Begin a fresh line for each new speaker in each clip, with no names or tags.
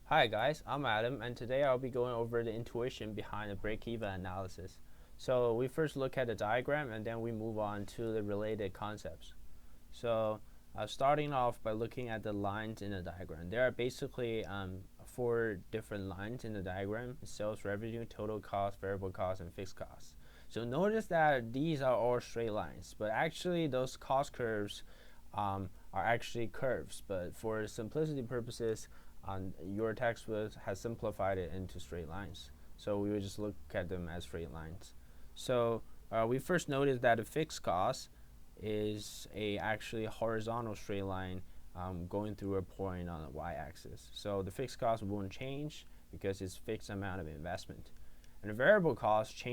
Hi guys, I'm Adam, and today I'll be going over the intuition behind the break-even analysis. So we first look at the diagram and then we move on to the related concepts. So starting off by looking at the lines in the diagram. There are basically four different lines in the diagram: sales revenue, total cost, variable cost, and fixed cost. So notice that these are all straight lines, but actually those cost curves are actually curves, but for simplicity purposes, your textbook has simplified it into straight lines. So we would just look at them as straight lines. So we first noticed that the fixed cost is actually horizontal straight line going through a point on the y-axis. So the fixed cost won't change because it's fixed amount of investment. And the variable cost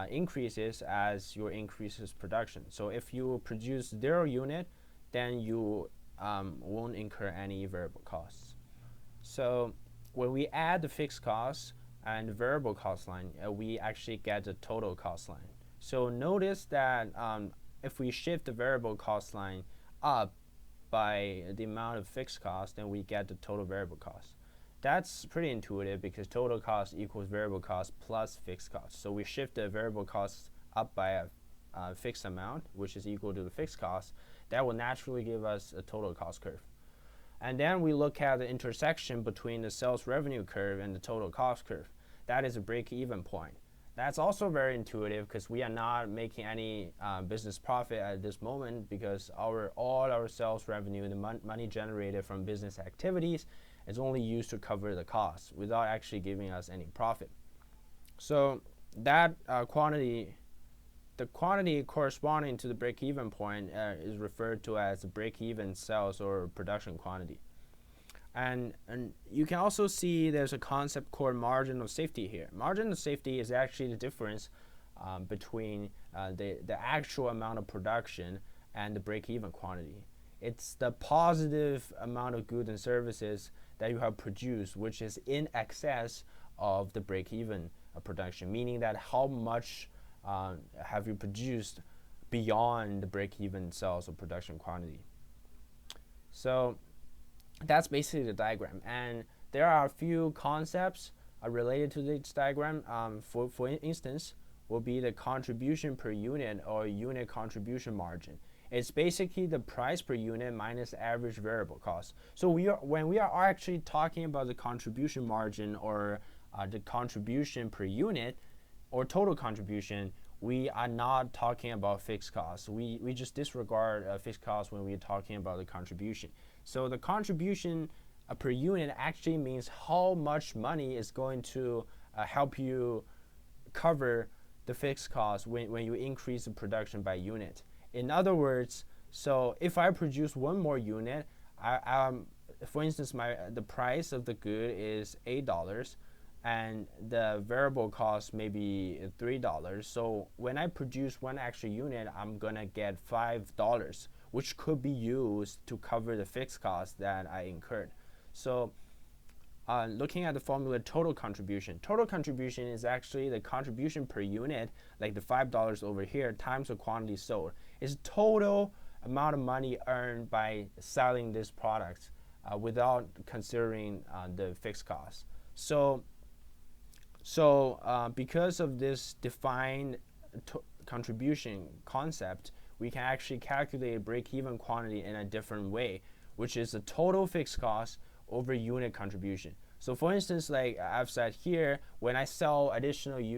increases as your increases production. So if you produce 0 unit, then you won't incur any variable costs. So when we add the fixed costs and the variable cost line, we actually get the total cost line. So notice that if we shift the variable cost line up by the amount of fixed cost, then we get the total variable cost. That's pretty intuitive because total cost equals variable cost plus fixed cost. So we shift the variable cost up by a fixed amount, which is equal to the fixed cost. That will naturally give us a total cost curve. And then we look at the intersection between the sales revenue curve and the total cost curve. That is a break-even point. That's also very intuitive because we are not making any business profit at this moment because all our sales revenue, the money generated from business activities, is only used to cover the costs without actually giving us any profit. So that quantity, the quantity corresponding to the break-even point is referred to as the break-even sales or production quantity. And you can also see there's a concept called margin of safety here. Margin of safety is actually the difference between the actual amount of production and the break-even quantity. It's the positive amount of goods and services that you have produced, which is in excess of the break-even production, meaning that how much have you produced beyond the break-even sales or production quantity. So that's basically the diagram, and there are a few concepts related to this diagram. For instance, will be the contribution per unit or unit contribution margin. It's basically the price per unit minus average variable cost. So when we are actually talking about the contribution margin or the contribution per unit or total contribution, we are not talking about fixed costs. We just disregard fixed costs when we're talking about the contribution. So the contribution per unit actually means how much money is going to help you cover the fixed cost when you increase the production by unit. In other words, so if I produce one more unit, for instance, the price of the good is $8, and the variable cost may be $3. So when I produce one extra unit, I'm gonna get $5, which could be used to cover the fixed cost that I incurred. So looking at the formula total contribution is actually the contribution per unit, like the $5 over here, times the quantity sold. It's total amount of money earned by selling this product without considering the fixed cost. So because of this defined contribution concept, we can actually calculate break-even quantity in a different way, which is the total fixed cost over unit contribution. So for instance, like I've said here, when I sell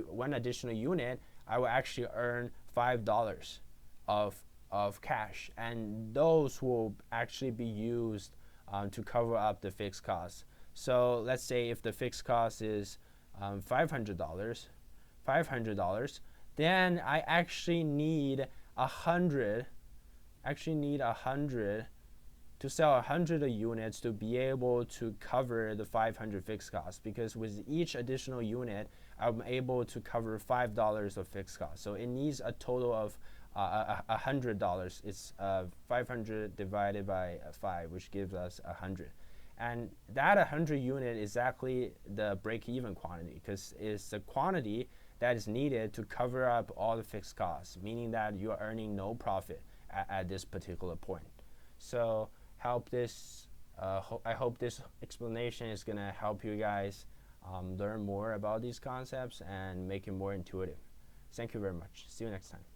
one additional unit, I will actually earn $5 of cash, and those will actually be used to cover up the fixed costs. So let's say if the fixed cost is $500, then I actually need 100 to sell 100 units to be able to cover the 500 fixed costs, because with each additional unit I'm able to cover $5 of fixed costs. So it needs a total of $100. It's 500 divided by 5, which gives us 100. And that 100 unit is exactly the break-even quantity, because it's the quantity that is needed to cover up all the fixed costs, meaning that you are earning no profit at this particular point. So hope this I hope this explanation is going to help you guys learn more about these concepts and make it more intuitive. Thank you very much. See you next time.